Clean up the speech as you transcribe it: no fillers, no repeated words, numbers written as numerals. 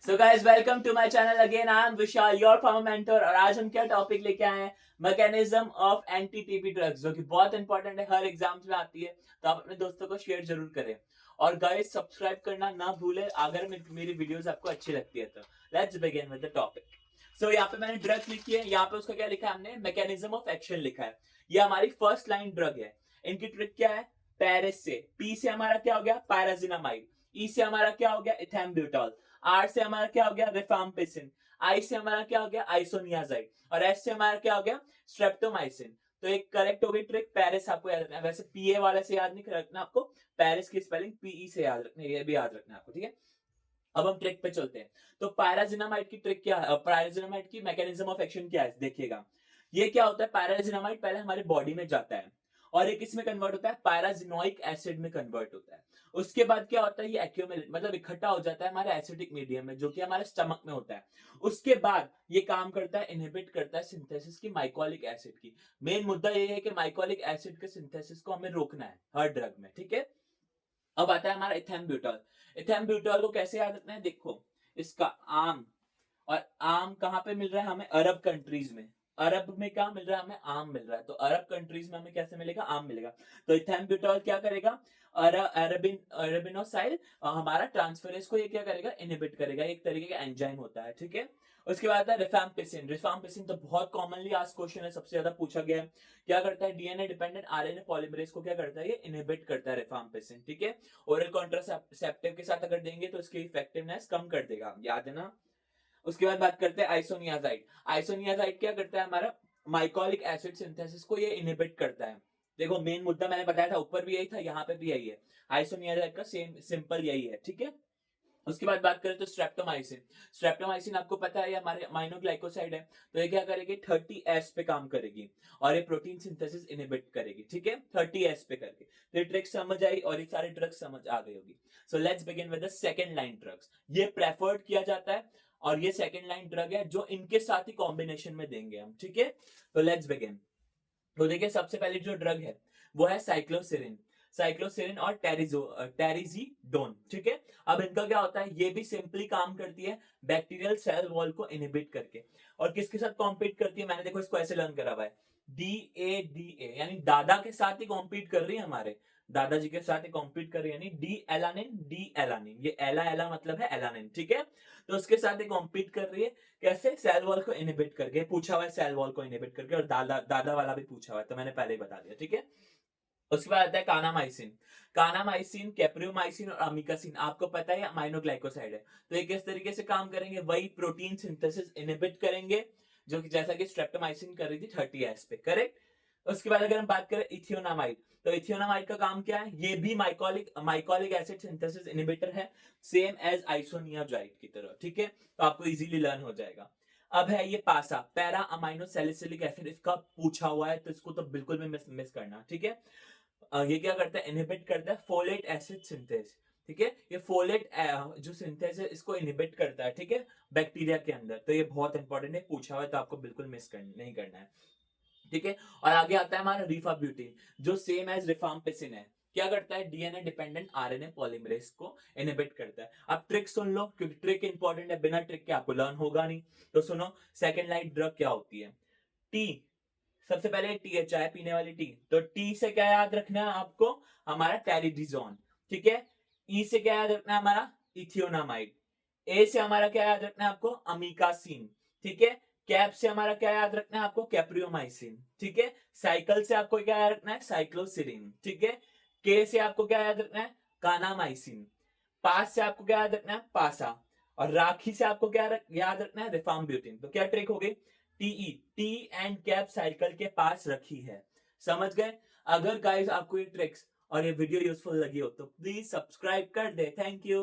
So guys welcome to my channel again. I am Vishal your pharma mentor और आज हम क्या टॉपिक लेके आए हैं, mechanism of anti TB drugs, जो कि बहुत इंपॉर्टेंट है, हर एग्जाम्स में आती है। तो आप अपने दोस्तों को शेयर जरूर करें और गाइस सब्सक्राइब करना ना भूलें अगर मेरी वीडियोस आपको अच्छी लगती है तो। Let's begin with the topic. So यहाँ पे मैंने ड्रग लिखी है, यहाँ पे उसका क्या लिखा है हमने, मैकेनिज्म ऑफ एक्शन लिखा है। ये हमारी फर्स्ट लाइन ड्रग है। इनकी ट्रिक क्या है, पेरिस से, पी से हमारा क्या हो गया पायराजिनामाइड, ई से हमारा क्या हो गया इथेम्ब्यूटॉल, आर से हमारा क्या हो गया रिफाम्पिसिन, आई से हमारा क्या हो गया आइसोनियाजाइड और एस से हमारा क्या हो गया स्ट्रेप्टोमाइसिन। तो एक करेक्ट हो गई ट्रिक, पेरिस आपको याद रखना है। वैसे पीए वाले से याद नहीं रखना आपको, पेरिस की स्पेलिंग पीई से याद रखना है, ये भी याद रखना है आपको, ठीक है। अब हम ट्रिक पे चलते हैं। तो पायराजिनामाइड की ट्रिक क्या है, पायराजिनामाइड की मैकेनिज्म ऑफ एक्शन क्या है देखिएगा। ये क्या होता है, पायराजिनामाइड पहले हमारे बॉडी में जाता है और एक इसमें कन्वर्ट होता है पायराजिनोइक एसिड में कन्वर्ट होता है। उसके बाद क्या होता है, ये एक्यूमुलेट मतलब इकट्ठा हो जाता है हमारे एसिडिक मीडियम में, जो कि हमारे स्टमक में होता है। उसके बाद ये काम करता है, इनहिबिट करता है सिंथेसिस की माइकोलिक एसिड की। मेन मुद्दा ये है कि माइकोलिक एसिड के सिंथेसिस को हमें रोकना है हर ड्रग में, ठीक है। अब आता है हमारा इथेम्ब्यूटॉल। इथेम्ब्यूटॉल को कैसे याद रखना है, देखो इसका आम, और आम कहाँ पे मिल रहा है हमें, अरब कंट्रीज में। अरब में क्या मिल रहा है हमें, आम मिल रहा है। तो अरब कंट्रीज में हमें कैसे मिलेगा, आम मिलेगा। तो इथेम्ब्यूटॉल क्या करेगा, अरबिनोसाइल हमारा ट्रांसफरेज को ये क्या करेगा, इनहिबिट करेगा। एक तरीके का एंजाइम होता है, ठीक है। उसके बाद है रिफाम्पिसिन। रिफाम्पिसिन तो बहुत कॉमनली आज क्वेश्चन है, सबसे ज्यादा पूछा गया है। क्या करता है, डीएनए डिपेंडेंट आरएनए पॉलीमरेज को क्या करता है, ये इनहिबिट करता है रिफाम्पिसिन, ठीक है। ओरल कॉन्ट्रासेप्टिव के साथ अगर देंगे तो इसकी इफेक्टिवनेस कम कर देगा, याद है ना। उसके बाद बात करते हैं आइसोनियाजाइड। आइसोनियाजाइड क्या करता है, हमारा माइकोलिक एसिड सिंथेसिस को ये इनहिबिट करता है। देखो मेन मुद्दा मैंने बताया था, ऊपर भी यही था, यहाँ पे भी यही है। आइसोनियाजाइड का सेम सिंपल यही है, ठीक है। उसके बाद बात करें तो स्ट्रेप्टोमाइसिन। स्ट्रेप्टोमाइसिन आपको पता है ये हमारे अमाइनोग्लाइकोसाइड है। तो ये क्या करेगी, 30S पे काम करेगी और ये प्रोटीन सिंथेसिस इनहिबिट करेगी, ठीक है, 30S पे करके। तो ये ट्रिक समझ आई और ये सारी ड्रग्स समझ आ गई होगी। So let's begin with the second line drugs. ये प्रेफर्ड किया जाता है और ये सेकंड लाइन ड्रग है जो इनके साथ ही कॉम्बिनेशन में देंगे हम, ठीक है। तो लेट्स बिगिन। तो देखिए सबसे पहली जो ड्रग है वो है साइक्लोसिरिन। साइक्लोसिरिन और टेरिजीडोन, ठीक है। अब इनका क्या होता है, ये भी सिंपली काम करती है बैक्टीरियल सेल वॉल को इनहिबिट करके। और किसके साथ कॉम्पीट करती है, मैंने देखो इसको ऐसे लर्न करा हुआ है, DADA, यानी दादा के साथ ही कॉम्पीट कर रही है, हमारे दादाजी के साथ ही कॉम्पीट कर रही है, यानी डी एलानिन, ये एला एला मतलब है एलानिन, ठीक है। तो उसके साथ ही कॉम्पीट कर रही है, कैसे, सेल वॉल को इनहिबिट करके। पूछा हुआ है सेल वॉल को इनहिबिट करके, और दादा दादा वाला भी पूछा हुआ है, तो मैंने पहले ही बता दिया, ठीक है। उसके बाद आता है कानामाइसिन। कानामाइसिन, कैप्रियोमाइसिन और अमीकासिन, आपको पता है अमाइनोग्लाइकोसाइड है। तो ये किस तरीके से काम करेंगे, वही प्रोटीन सिंथेसिस इनहिबिट करेंगे, जो कि जैसा कि स्ट्रेप्टोमाइसिन कर रही थी 30S पे, करेक्ट। उसके बाद अगर हम बात करें इथियोनामाइड, तो इथियोनामाइड का काम क्या है, ये भी mycolic mycolic acid synthesis inhibitor है, सेम एज आइसोनियाजाइड की तरह, ठीक है। तो आपको इजीली लर्न हो जाएगा। अब है ये पासा, पैरा अमाइनो सैलिसिलिक एसिड, इसका पूछा हुआ है तो इसको तो बिल्कुल भी मिस करना, ठीक है। ये क्या करता है, इनहिबिट करता है फोलेट एसिड सिंथेस, ठीक है। ये फोलेट जो सिंथेस है इसको इनहिबिट करता है, ठीक है, बैक्टीरिया के अंदर। तो ये बहुत इंपॉर्टेंट है, पूछा हुआ है तो आपको बिल्कुल नहीं करना है, ठीक है। और आगे आता है हमारा रिफाब्यूटिन, जो सेम एज रिफाम्पिसिन है। क्या करता है, डीएनए डिपेंडेंट आरएनए पॉलीमरेज को इनहिबिट करता है। अब ट्रिक सुन लो, क्योंकि ट्रिक इंपॉर्टेंट है, बिना ट्रिक के आपको लर्न होगा नहीं। तो सुनो, सेकंड लाइन ड्रग क्या होती है, टी। सबसे पहले टी है, चाय पीने वाली टी। तो टी से क्या याद रखना है आपको, हमारा टेरिडिजोन, ठीक है। ई से क्या याद रखना है, हमारा इथियोनामाइड। ए से हमारा क्या याद रखना है आपको, अमीकासिन, ठीक है। कैप से हमारा क्या याद रखना है आपको, कैप्रियोमाइसिन, ठीक है। साइकिल से आपको क्या याद रखना है, साइक्लोसिरिन, ठीक है। के से आपको क्या याद रखना है, कानामाइसिन। पास से आपको क्या याद रखना है, पासा। और राखी से आपको क्या याद रखना है, रिफाम्ब्यूटिन। तो क्या ट्रिक हो गई, TE, T and cap cycle के पास रखी है, समझ गए। अगर गाइस आपको ये ट्रिक्स और ये वीडियो यूजफुल लगी हो तो प्लीज सब्सक्राइब कर दे, थैंक यू।